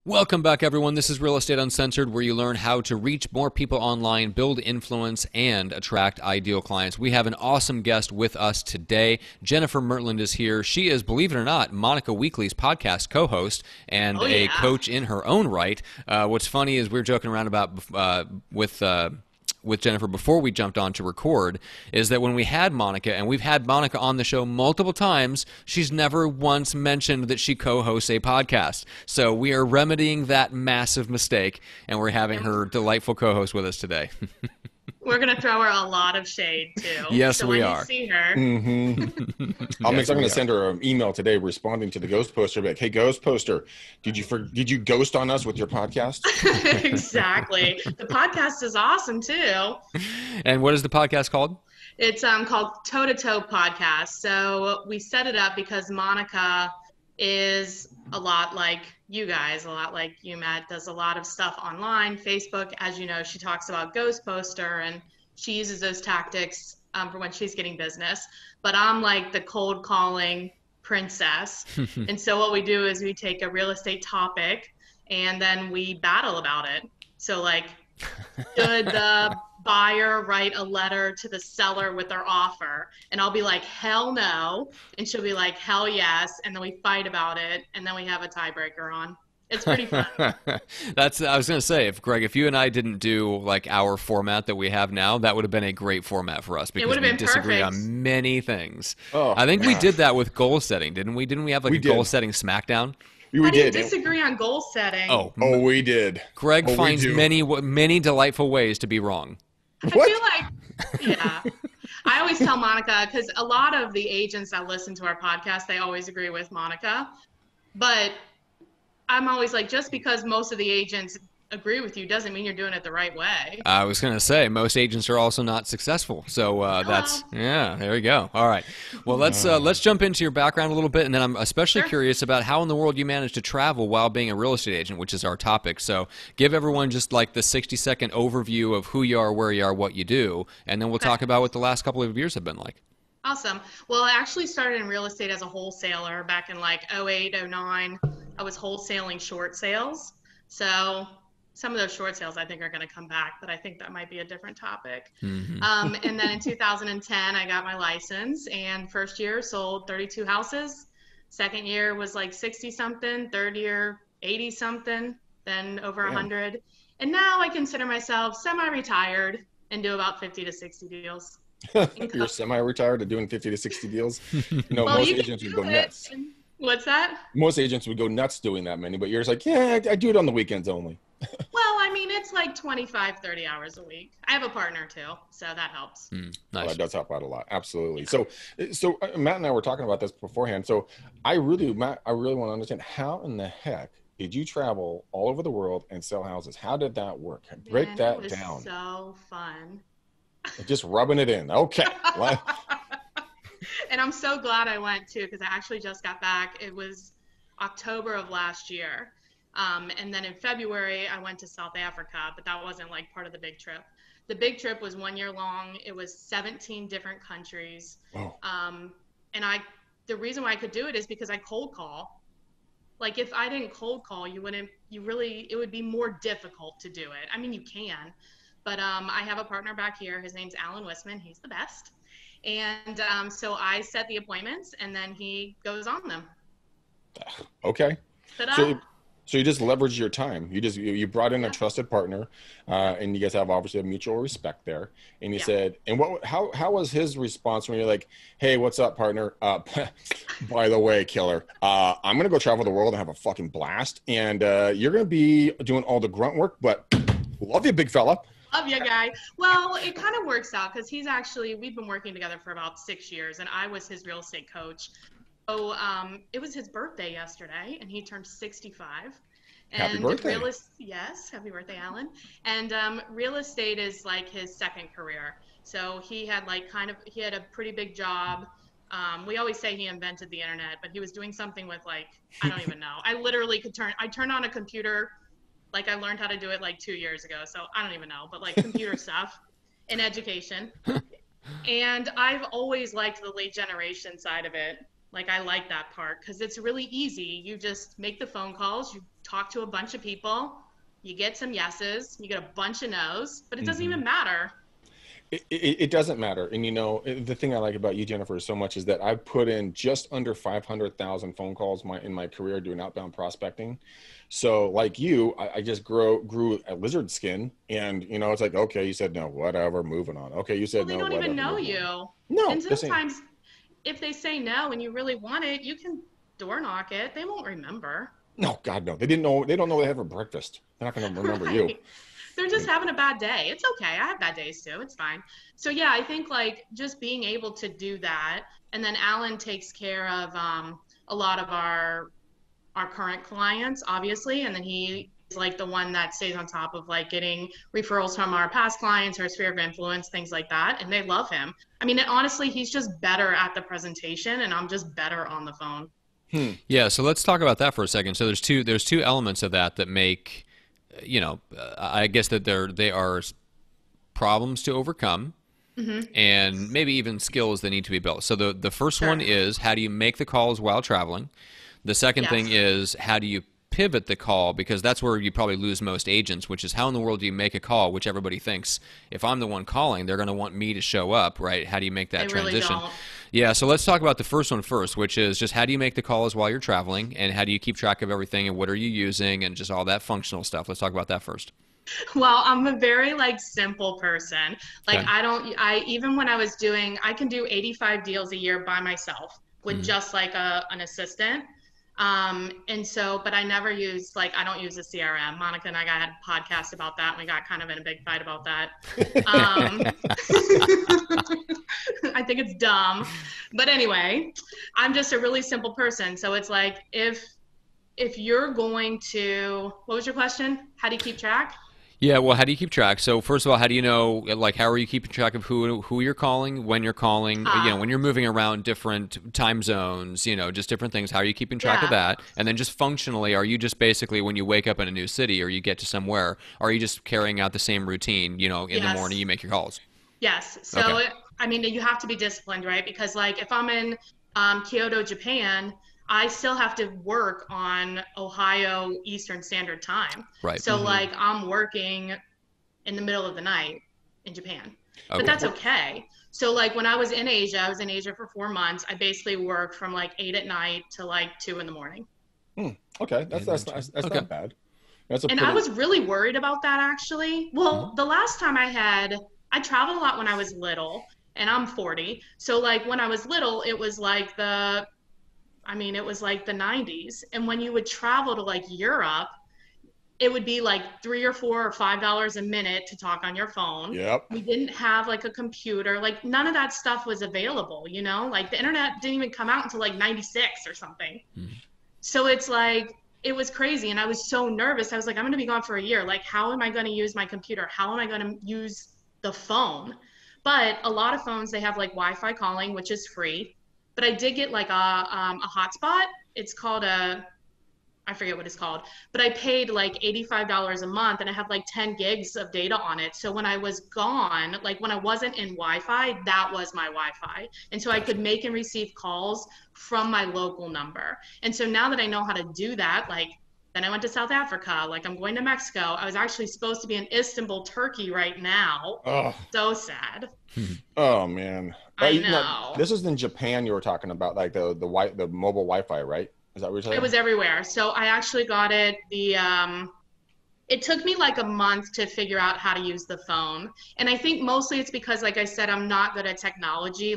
Welcome back, everyone. This is Real Estate Uncensored, where you learn how to reach more people online, build influence, and attract ideal clients. We have an awesome guest with us today. Jennifer Murtland is here. She is, believe it or not, Monica Weekly's podcast co-host and a coach in her own right. What's funny is we were joking around about with Jennifer before we jumped on to record, is that when we had Monica, and we've had Monica on the show multiple times, she's never once mentioned that she co-hosts a podcast. So we are remedying that massive mistake, and we're having her delightful co-host with us today. We're going to throw her a lot of shade, too. Yes, so we when are. You see her. Mm-hmm. I'm going to send her an email today responding to the ghost poster. Like, hey, ghost poster, did you ghost on us with your podcast? Exactly. The podcast is awesome, too. And what is the podcast called? It's called Toe to Toe Podcast. So we set it up because Monica is a lot like you guys, a lot like you, Matt, does a lot of stuff online, Facebook. As you know, she talks about ghost poster and she uses those tactics for when she's getting business. But I'm like the cold calling princess. And so what we do is we take a real estate topic and then we battle about it. So like, should the buyer write a letter to the seller with their offer? And I'll be like, hell no. And she'll be like, hell yes. And then we fight about it. And then we have a tiebreaker on. It's pretty fun. I was going to say, if you and I didn't do like our format that we have now, that would have been a great format for us because we disagree on many things. Oh, I think we did that with goal setting, didn't we? Didn't we have like a goal setting smackdown? We did. Disagree on goal setting. Oh, we did. Greg finds many delightful ways to be wrong. I feel like, yeah. I always tell Monica, because a lot of the agents that listen to our podcast, they always agree with Monica. But I'm always like, just because most of the agents agree with you doesn't mean you're doing it the right way. I was going to say, most agents are also not successful. So there you go. All right. Well, let's jump into your background a little bit, and then I'm especially curious about how in the world you managed to travel while being a real estate agent, which is our topic. So give everyone just like the 60-second overview of who you are, where you are, what you do, and then we'll talk about what the last couple of years have been like. Awesome. Well, I actually started in real estate as a wholesaler back in like 08, 09. I was wholesaling short sales. So some of those short sales I think are going to come back, but I think that might be a different topic. Mm-hmm. And then in 2010, I got my license, and first year sold 32 houses. Second year was like 60 something, third year 80 something, then over 100. And now I consider myself semi-retired and do about 50 to 60 deals. You're semi-retired and doing 50 to 60 deals? Most agents would go nuts. What's that? Most agents would go nuts doing that many, but you're just like, yeah, I do it on the weekends only. Well, I mean, it's like 25, 30 hours a week. I have a partner too, so that helps. Nice. Well, that does help out a lot. Absolutely. So Matt and I were talking about this beforehand. So Matt, I really want to understand, how in the heck did you travel all over the world and sell houses? How did that work? Break that down. It was so fun. Just rubbing it in. Okay. And I'm so glad I went too, because I actually just got back. It was October of last year. And then in February, I went to South Africa, but that wasn't like part of the big trip. The big trip was 1 year long. It was 17 different countries. Wow. And the reason why I could do it is because I cold call. Like if I didn't cold call, it would be more difficult to do it. I mean, you can, but I have a partner back here. His name's Alan Wisman. He's the best. And so I set the appointments and then he goes on them. Okay. So you just leverage your time. You brought in a trusted partner, and you guys have obviously a mutual respect there. And you said, and how was his response when you're like, hey, what's up, partner? By the way, killer, I'm going to go travel the world and have a fucking blast. And you're going to be doing all the grunt work, but love you, big fella. Love you, guy. Well, it kind of works out because we've been working together for about 6 years, and I was his real estate coach. So it was his birthday yesterday, and he turned 65. Happy birthday. Yes, happy birthday, Alan. And real estate is like his second career. So he had a pretty big job. We always say he invented the internet, but he was doing something with I don't even know. I turned on a computer, like I learned how to do it like 2 years ago. So I don't even know, but like computer stuff in education. And I've always liked the lead generation side of it. Like, I like that part because it's really easy. You just make the phone calls, you talk to a bunch of people, you get some yeses, you get a bunch of no's, but it doesn't even matter. It doesn't matter. And the thing I like about you, Jennifer, so much is that I've put in just under 500,000 phone calls in my career doing outbound prospecting. So like you, I just grew a lizard skin, and it's like, okay, you said no, whatever, moving on. Okay, you said well, no, they don't whatever, even know you. No, and sometimes if they say no and you really want it, you can door knock it. They won't remember. No, God, no. They didn't know. They don't know they have for breakfast. They're not going to remember Right. you. They're just having a bad day. It's okay. I have bad days too. It's fine. So yeah, I think like just being able to do that, and then Alan takes care of a lot of our current clients, obviously, and then he is like the one that stays on top of like getting referrals from our past clients, our sphere of influence, things like that, and they love him. I mean, honestly, he's just better at the presentation, and I'm just better on the phone. Yeah, so let's talk about that for a second. So there's two elements of that make, I guess that they are problems to overcome, and maybe even skills that need to be built. So the first one is, how do you make the calls while traveling? The second thing is, how do you pivot the call? Because that's where you probably lose most agents, which is how in the world do you make a call, which everybody thinks if I'm the one calling, they're going to want me to show up, right? How do you make that transition? Really don't. Yeah, so let's talk about the first one first, which is just how do you make the calls while you're traveling, and how do you keep track of everything, and what are you using, and just all that functional stuff. Let's talk about that first. Well, I'm a very simple person. Like, even when I can do 85 deals a year by myself with just like an assistant. But I never use, I don't use a CRM. Monica and I had a podcast about that, and we got kind of in a big fight about that. I think it's dumb. But anyway, I'm just a really simple person. So it's like, if you're going to, what was your question? How do you keep track? Yeah, well, how do you keep track? So first of all, how do you know, how are you keeping track of who you're calling, when you're calling, when you're moving around different time zones, just different things, how are you keeping track of that? And then just functionally, are you just basically, when you wake up in a new city or you get to somewhere, are you just carrying out the same routine, in the morning you make your calls? Yes. So, I mean, you have to be disciplined, right? Because if I'm in Kyoto, Japan, I still have to work on Ohio Eastern Standard Time. Right. So I'm working in the middle of the night in Japan. But that's okay. So when I was in Asia for 4 months. I basically worked from 8 at night to 2 in the morning. Okay. That's not bad. I was really worried about that, actually. Well, the last time I traveled a lot when I was little, and I'm 40. So when I was little, it was the 90s. And when you would travel to Europe, it would be $3 or $4 or $5 a minute to talk on your phone. Yep. We didn't have a computer. None of that stuff was available, the internet didn't even come out until 96 or something. So it's it was crazy. And I was so nervous. I was I'm going to be gone for a year. How am I going to use my computer? How am I going to use the phone? But a lot of phones, they have Wi-Fi calling, which is free. But I did get a hotspot. It's called I forget what it's called, but I paid $85 a month, and I have 10 gigs of data on it. So when I was gone, when I wasn't in Wi-Fi, that was my Wi-Fi. And so I could make and receive calls from my local number. And so now that I know how to do that, then I went to South Africa, I'm going to Mexico. I was actually supposed to be in Istanbul, Turkey right now. Oh. So sad. Oh man. I know. This is in Japan you were talking about, the mobile Wi-Fi, right? Is that what you're saying? It was everywhere. So I actually got it. It took me a month to figure out how to use the phone. And I think mostly it's because, I said, I'm not good at technology.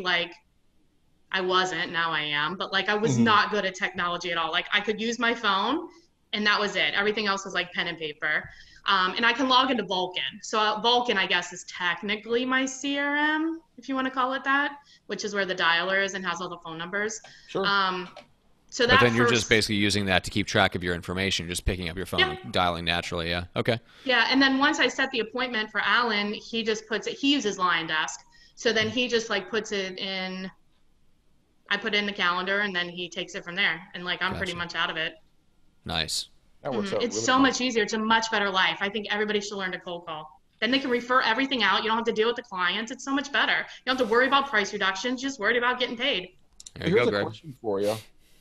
I wasn't, now I am, but I was not good at technology at all. I could use my phone, and that was it. Everything else was pen and paper. And I can log into Vulcan. So Vulcan, I guess, is technically my CRM, if you want to call it that, which is where the dialer is and has all the phone numbers. Sure. But then you're just basically using that to keep track of your information, just picking up your phone, dialing naturally. Yeah. Okay. Yeah. And then once I set the appointment for Alan, he just puts it, he uses Lion Desk. So then he just puts it in, I put it in the calendar, and then he takes it from there. And I'm pretty much out of it. Nice. That works out it's really so nice. much easier. It's a much better life. I think everybody should learn to cold call. Then they can refer everything out. You don't have to deal with the clients. It's so much better. You don't have to worry about price reductions. Just worried about getting paid. There you Here's go, a Greg. question for you.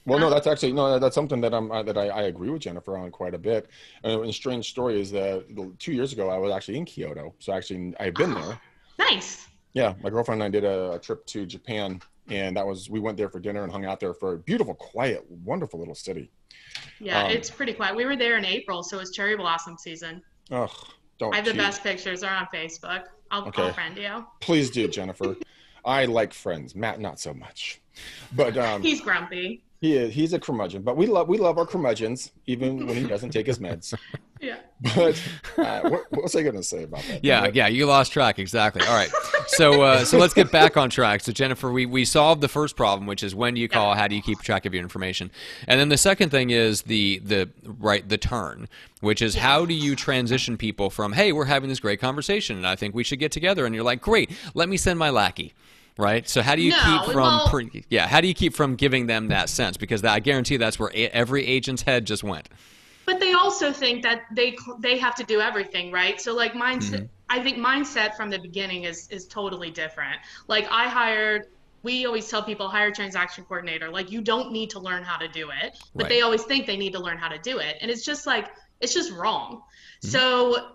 Well, no, that's actually no. That's something that I agree with Jennifer on quite a bit. And a strange story is that 2 years ago I was actually in Kyoto, so actually I've been there. Nice. Yeah, my girlfriend and I did a trip to Japan, and we went there for dinner and hung out there for a beautiful, quiet, wonderful little city. Yeah, it's pretty quiet. We were there in April, so it's cherry blossom season. Ugh, don't. I have the best pictures. They're on Facebook. I'll friend you. Please do, Jennifer. I like friends. Matt, not so much. But he's grumpy. He's a curmudgeon, but we love our curmudgeons, even when he doesn't take his meds. Yeah. But what was I going to say about that? Yeah, you lost track. Exactly. All right. So let's get back on track. So Jennifer, we solved the first problem, which is when do you call, how do you keep track of your information? And then the second thing is the turn, which is how do you transition people from, hey, we're having this great conversation and I think we should get together, and you're like, great, let me send my lackey. Right. So how do you how do you keep from giving them that sense? Because I guarantee that's where every agent's head just went. But they also think that they have to do everything, right? So like mindset, I think mindset from the beginning is totally different. Like we always tell people hire a transaction coordinator. Like you don't need to learn how to do it, but they always think they need to learn how to do it, and it's just wrong. So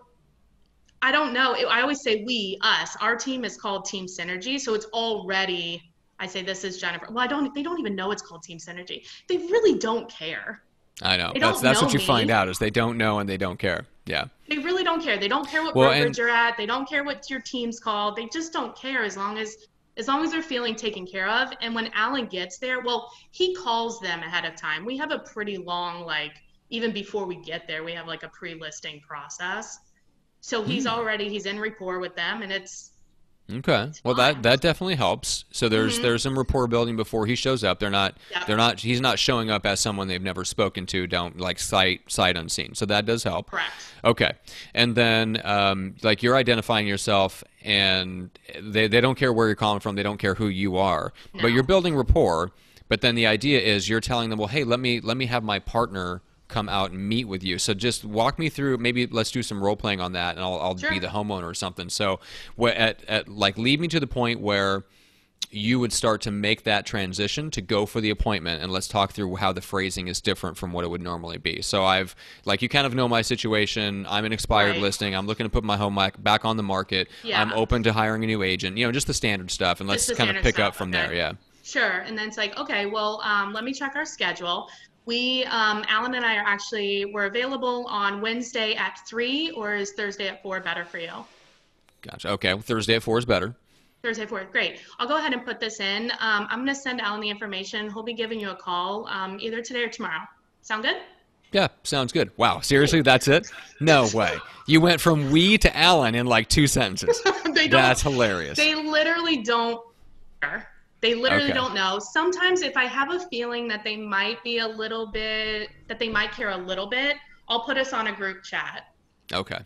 I don't know. I always say us. Our team is called Team Synergi, so it's already. I say this is Jennifer. Well, they don't even know it's called Team Synergy. They really don't care. I know. That's what you find out is they don't know and they don't care. Yeah. They really don't care. They don't care what brokerage you're at. They don't care what your team's called. They just don't care as long as they're feeling taken care of. And when Alan gets there, well, he calls them ahead of time. We have a pretty long, even before we get there, we have a pre-listing process. So he's in rapport with them, and it's okay. Well, that definitely helps. So there's some rapport building before he shows up. He's not showing up as someone they've never spoken to. Don't sight unseen. So that does help. Correct. Okay. And then you're identifying yourself, and they don't care where you're calling from. They don't care who you are. No. But you're building rapport. But then the idea is you're telling them, well, hey, let me have my partner come out and meet with you. So just walk me through, maybe let's do some role playing on that, and I'll be the homeowner or something. So lead me to the point where you would start to make that transition to go for the appointment, and let's talk through how the phrasing is different from what it would normally be. So you kind of know my situation. I'm an expired listing. I'm looking to put my home back on the market. Yeah. I'm open to hiring a new agent, just the standard stuff, and let's kind of pick up from there. Yeah. Sure. And then it's okay, well, let me check our schedule. Alan and I we're available on Wednesday at 3, or is Thursday at 4 better for you? Gotcha. Okay. Well, Thursday at 4 is better. Thursday at 4. Great. I'll go ahead and put this in. I'm going to send Alan the information. He'll be giving you a call either today or tomorrow. Sound good? Yeah, sounds good. Wow. Seriously, that's it? No way. You went from we to Alan in 2 sentences. That's hilarious. They literally don't care. They literally don't know. Sometimes if I have a feeling that they might care a little bit, I'll put us on a group chat. Okay.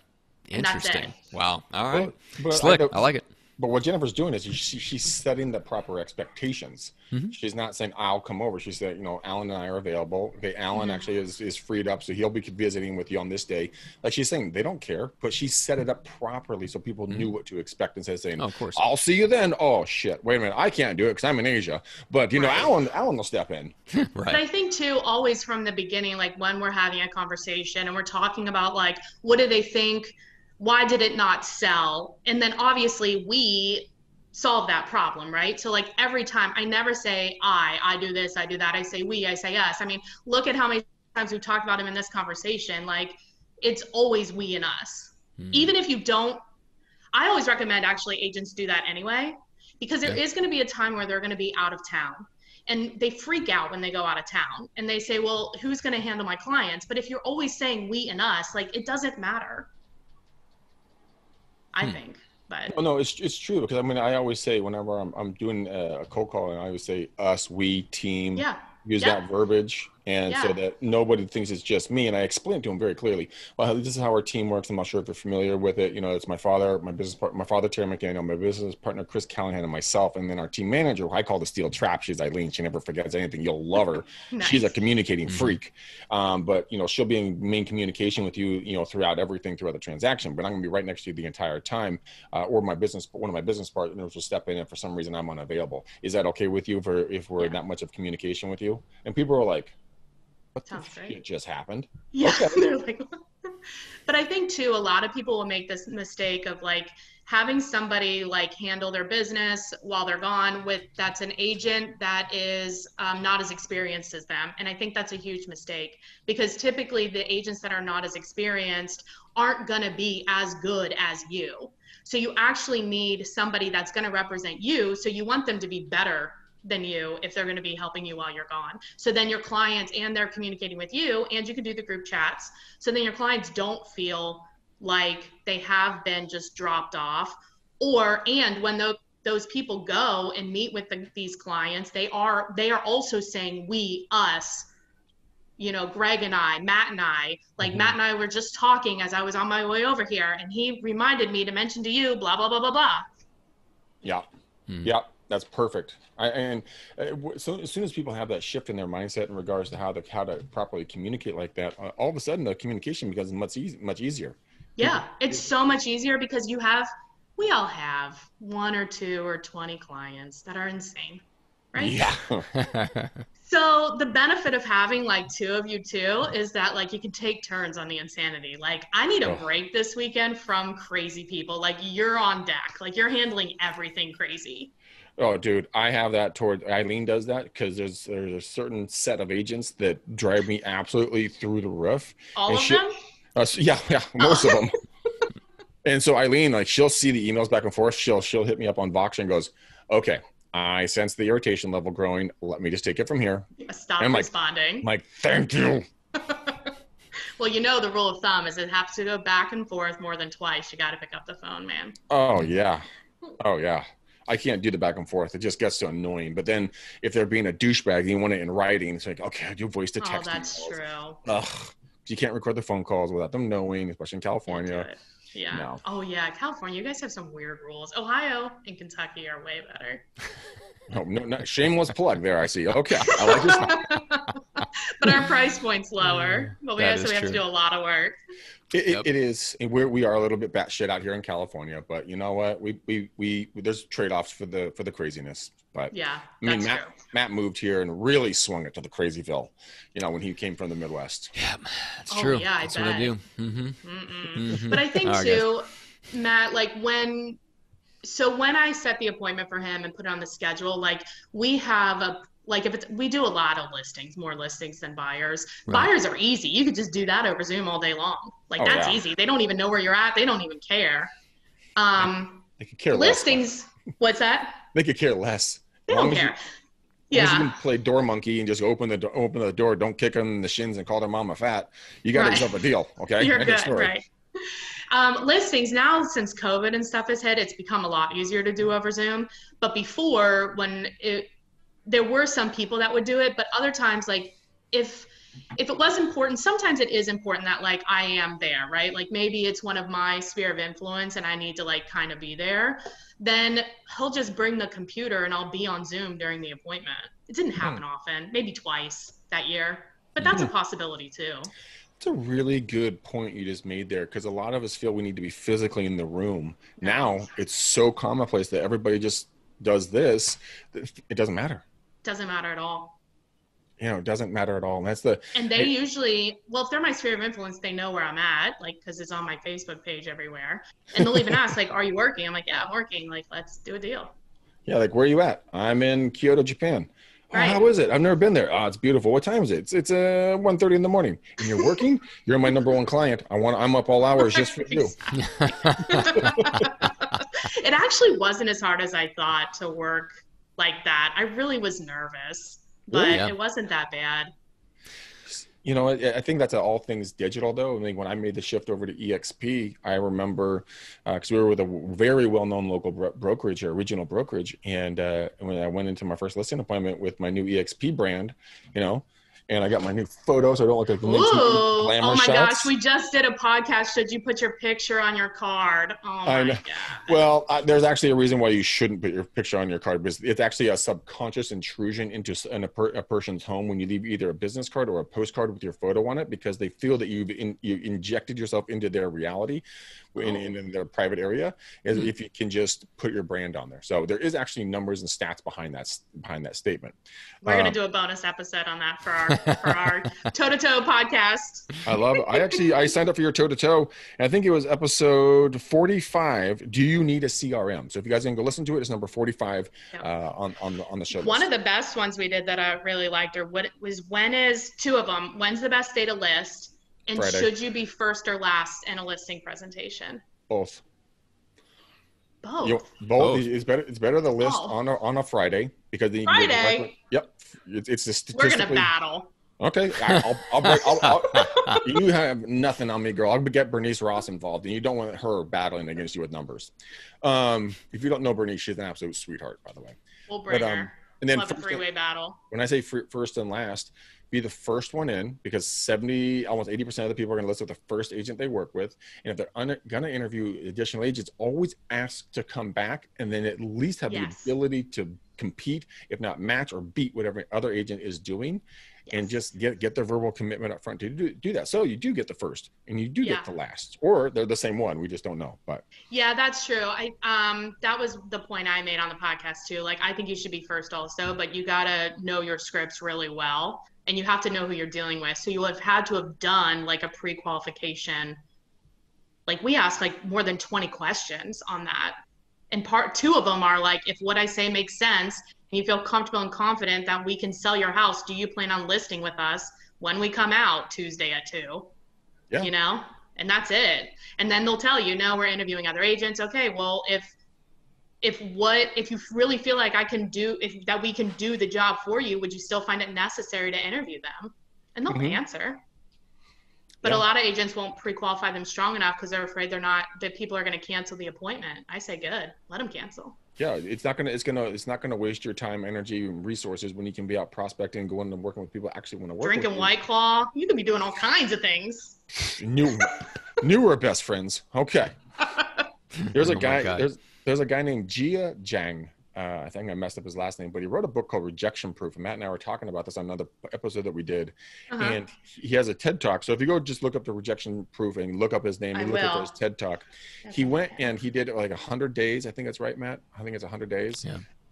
Interesting. Wow. All right. But slick. I like it. But what Jennifer's doing is she's setting the proper expectations. She's not saying, I'll come over. She said, Alan and I are available. Okay, Alan actually is freed up, so he'll be visiting with you on this day. She's saying they don't care, but she set it up properly so people knew what to expect instead of saying, of course. I'll see you then. Oh, shit. Wait a minute. I can't do it because I'm in Asia. But, Alan will step in. Right. But I think, too, always from the beginning, when we're having a conversation and we're talking about, what do they think? Why did it not sell? And then obviously we solve that problem, right? So every time, I never say I do this, I do that. I say we, I say us. I mean, look at how many times we've talked about him in this conversation. It's always we and us. Even if you don't, I always recommend actually agents do that anyway, because there is going to be a time where they're going to be out of town. And they freak out when they go out of town. And they say, well, who's going to handle my clients? But if you're always saying we and us, it doesn't matter. I think, but no, it's true, because I always say whenever I'm doing a cold call, and I always say us, we, team. Yeah. Use that verbiage, And so that nobody thinks it's just me. And I explained to him very clearly, well, this is how our team works. I'm not sure if you're familiar with it. You know, it's my father, my business partner, my father, Terry McDaniel, my business partner, Chris Callahan, and myself. And then our team manager, who I call the steel trap. She's Eileen. She never forgets anything. You'll love her. Nice. She's a communicating freak. But, you know, she'll be in main communication with you, you know, throughout everything, throughout the transaction. But I'm going to be right next to you the entire time. Or one of my business partners will step in if for some reason I'm unavailable. Is that okay with you if we're in that much of communication with you? And people are like, what the shit just happened? Yeah. Okay. They're like, but I think too, a lot of people will make this mistake of like having somebody like handle their business while they're gone that's an agent that is not as experienced as them. And I think that's a huge mistake, because typically the agents that are not as experienced aren't going to be as good as you. So you actually need somebody that's going to represent you. So you want them to be better than you if they're going to be helping you while you're gone. So then your clients, and they're communicating with you, and you can do the group chats. So then your clients don't feel like they have been just dropped off. And when those people go and meet with these clients, they are also saying we, us, you know, Greg and I, Matt and I, like Matt and I were just talking as I was on my way over here, and he reminded me to mention to you, blah, blah, blah, blah, blah. Yeah. Yeah. That's perfect. So as soon as people have that shift in their mindset in regards to how to properly communicate like that, all of a sudden the communication becomes much easier. Yeah, it's so much easier because we all have 1 or 2 or 20 clients that are insane, right? Yeah. So the benefit of having like 2 of you too is that like you can take turns on the insanity. Like I need a break this weekend from crazy people. Like you're on deck, like you're handling everything crazy. Oh, dude, I have that toward Eileen does that because there's a certain set of agents that drive me absolutely through the roof. All of them? Yeah, most of them. And so Eileen, like she'll see the emails back and forth. She'll hit me up on Vox and goes, okay, I sense the irritation level growing. Let me just take it from here. Stop responding. I'm like, thank you. Well, you know, the rule of thumb is it has to go back and forth more than twice. You got to pick up the phone, man. Oh, yeah. I can't do the back and forth. It just gets so annoying. But then if they're being a douchebag and you want it in writing, it's like, okay, I do voice to text. Oh, that's true. Ugh. You can't record the phone calls without them knowing, especially in California. Yeah. No. Oh, yeah. California, you guys have some weird rules. Ohio and Kentucky are way better. Oh, no, shameless plug there, I see. Okay. I like this. But our price point's lower. But we have to do a lot of work. It is, and we are a little bit batshit out here in California, but you know what? We there's trade-offs for the craziness. But yeah, I mean, Matt moved here and really swung it to the crazyville, you know, when he came from the Midwest. Yeah, that's true. Yeah, that's what I do. But I think too, Matt, like when I set the appointment for him and put it on the schedule, like we have we do a lot of listings, more listings than buyers. Right. Buyers are easy. You could just do that over Zoom all day long. Like that's easy. They don't even know where you're at. They don't even care. They could care listings, less. What's that? They could care less. They don't care. Yeah. You can play door monkey and just open the door. Don't kick them in the shins and call their mama fat. You got yourself a deal. Okay. You're good. Right. Listings now, since COVID and stuff has hit, it's become a lot easier to do over Zoom. But before, there were some people that would do it, but other times, like if it was important, sometimes it is important that like I am there, right? Like maybe it's one of my sphere of influence and I need to like kind of be there. Then he'll just bring the computer and I'll be on Zoom during the appointment. It didn't happen often, maybe twice that year, but that's a possibility too. It's a really good point you just made there, because a lot of us feel we need to be physically in the room. Now it's so commonplace that everybody just does this. It doesn't matter. Doesn't matter at all. You know, it doesn't matter at all. And they usually, well, if they're my sphere of influence, they know where I'm at, like, because it's on my Facebook page everywhere. And they'll even ask, like, are you working? I'm like, yeah, I'm working. Like, let's do a deal. Yeah, like, where are you at? I'm in Kyoto, Japan. Oh, right. How is it? I've never been there. Oh, it's beautiful. What time is it? It's 1:30 in the morning. And you're working? You're my number one client. I'm up all hours just for you. It actually wasn't as hard as I thought to work like that. I really was nervous, but it wasn't that bad. You know, I think that's all things digital, though. I mean, when I made the shift over to EXP, I remember because we were with a very well-known local brokerage, or regional brokerage, and when I went into my first listing appointment with my new EXP brand, you know, And I got my new photo, so I don't look like the glamour shots. Gosh, we just did a podcast. Should you put your picture on your card? Oh my God. Well, there's actually a reason why you shouldn't put your picture on your card, because it's actually a subconscious intrusion into a person's home when you leave either a business card or a postcard with your photo on it, because they feel that you injected yourself into their reality in their private area, is if you can just put your brand on there. So there is actually numbers and stats behind that statement. We're going to do a bonus episode on that for our toe-to-toe podcast. I love it. I signed up for your toe-to-toe, and I think it was episode 45. Do you need a CRM? So if you guys can go listen to it, it's number 45 on the show. One of the best ones we did that I really liked two of them. When's the best day to list? And Friday. Should you be first or last in a listing presentation? Both. Both. It's better to list on a Friday, because then you can Friday. Yep. It's a We're gonna battle. Okay. You have nothing on me, girl. I'll get Bernice Ross involved, and you don't want her battling against you with numbers. If you don't know Bernice, she's an absolute sweetheart, by the way. We'll bring her. And then we'll have a three-way battle. When I say first and last, be the first one in, because almost 80% of the people are going to list with the first agent they work with. And if they're going to interview additional agents, always ask to come back, and then at least have the ability to compete, if not match or beat whatever other agent is doing. And just get their verbal commitment up front to do that. So you do get the first, and you do get the last, or they're the same one. We just don't know. But yeah, that's true. That was the point I made on the podcast too. Like, I think you should be first also, but you got to know your scripts really well, and you have to know who you're dealing with. So you have had to have done like a pre-qualification. Like, we asked like more than 20 questions on that. And part two of them are like, if what I say makes sense, and you feel comfortable and confident that we can sell your house, do you plan on listing with us when we come out Tuesday at 2? Yeah. You know? And that's it. And then they'll tell you, no, we're interviewing other agents. Okay, well, if you really feel like that we can do the job for you, would you still find it necessary to interview them? And they'll answer. But a lot of agents won't pre-qualify them strong enough because they're afraid that people are going to cancel the appointment. I say, good, let them cancel. Yeah, it's not gonna waste your time, energy, and resources when you can be out prospecting, going and working with people who actually want to work. Drinking White Claw, you could be doing all kinds of things. Newer best friends. Okay. There's a guy. There's a guy named Jia Zhang. I think I messed up his last name, but he wrote a book called Rejection Proof. And Matt and I were talking about this on another episode that we did. And he has a TED Talk. So if you go just look up the Rejection Proof and look up his name and look up his TED Talk, he went and he did like 100 days. I think that's right, Matt. I think it's 100 days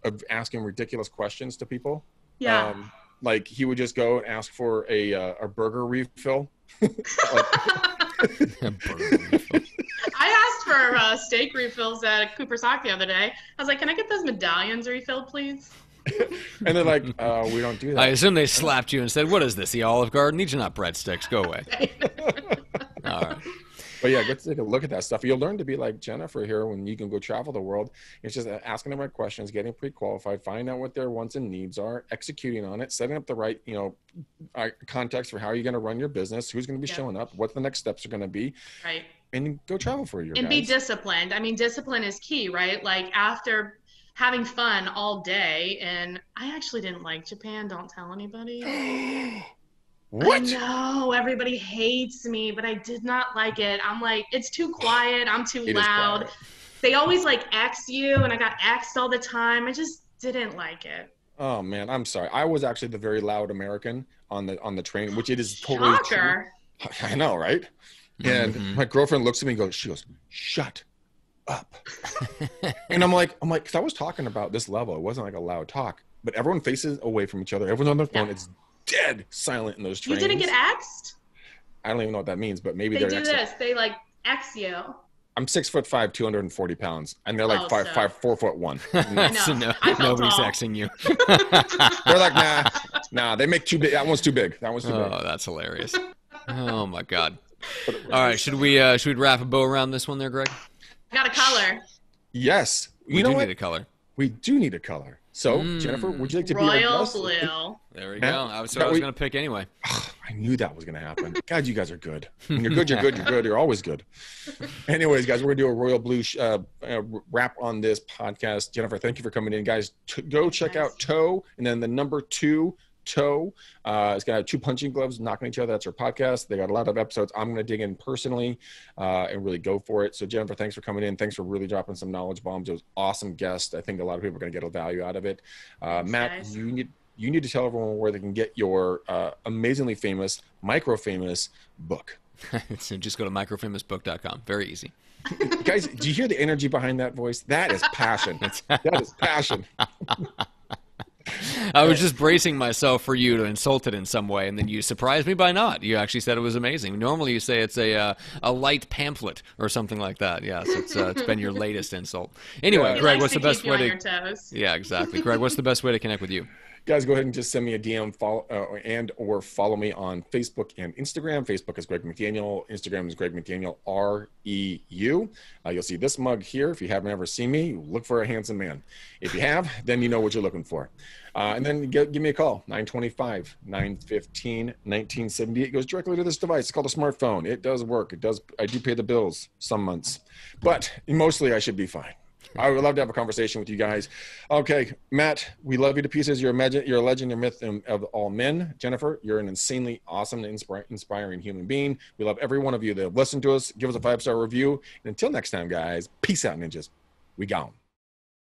of asking ridiculous questions to people. Yeah. Like he would just go and ask for a burger refill. I asked for steak refills at Cooper's Hawk the other day. I was like, can I get those medallions refilled, please? And they're like, we don't do that. I assume they slapped you and said, what is this, the Olive Garden? These are not breadsticks. Go away. All right. But yeah, get to take a look at that stuff. You'll learn to be like Jennifer here when you can go travel the world. It's just asking the right questions, getting pre-qualified, finding out what their wants and needs are, executing on it, setting up the right, context for how you're going to run your business, who's going to be showing up, what the next steps are going to be. Right. And go travel for a year. And be disciplined. I mean, discipline is key, right? Like after having fun all day, and I actually didn't like Japan. Don't tell anybody. What? I know everybody hates me, but I did not like it. I'm like, it's too quiet. I'm too loud. They always like X you, and I got X'd all the time. I just didn't like it. Oh man, I'm sorry. I was actually the very loud American on the train, which it is totally true. I know, right? And my girlfriend looks at me and goes, shut up. And I'm like, because I was talking about this level. It wasn't like a loud talk, but everyone faces away from each other. Everyone's on their phone. Yeah. It's dead silent in those trains. You didn't get X'd? I don't even know what that means, but maybe they do this. They like X you. I'm 6'5", 240 pounds, and they're like 4'1". Nobody's Xing you. They're like, nah. They make too big. That one's too big. That one's too big. Oh, that's hilarious. Oh my God. All right, should we wrap a bow around this one there, Greg? I got a color. Yes. We do need a color. We do need a color. So, Jennifer, would you like to be royal our guest? blue? There we go. I was going to pick anyway. I knew that was going to happen. God, you guys are good. When you're good, you're good, you're good. You're always good. Anyways, guys, we're going to do a royal blue wrap on this podcast. Jennifer, thank you for coming in. Guys, go check out Toe and then the number 2 Toe. It's got 2 punching gloves knocking each other. That's her podcast. They got a lot of episodes. I'm going to dig in personally and really go for it. So Jennifer, thanks for coming in. Thanks for really dropping some knowledge bombs. It was awesome guest. I think a lot of people are going to get a value out of it. Matt, guys. you need to tell everyone where they can get your amazingly famous, micro-famous book. So just go to microfamousbook.com. Very easy. Guys, do you hear the energy behind that voice? That is passion. That is passion. I was just bracing myself for you to insult it in some way, and then you surprised me by not. You actually said it was amazing. Normally you say it's a light pamphlet or something like that. Yes, it's been your latest insult. Anyway, Greg, what's the best way to... Yeah, exactly. Greg, what's the best way to connect with you? Guys, go ahead and just send me a DM or follow me on Facebook and Instagram. Facebook is Greg McDaniel. Instagram is Greg McDaniel, REU. You'll see this mug here. If you haven't ever seen me, look for a handsome man. If you have, then you know what you're looking for. And then give me a call, 925-915-1978. It goes directly to this device. It's called a smartphone. It does work. I do pay the bills some months, but mostly I should be fine. I would love to have a conversation with you guys. Okay, Matt, we love you to pieces. You're a legend, you're a myth of all men. Jennifer, you're an insanely awesome and inspiring human being. We love every one of you that have listened to us. Give us a 5-star review. And until next time, guys, peace out, ninjas. We gone.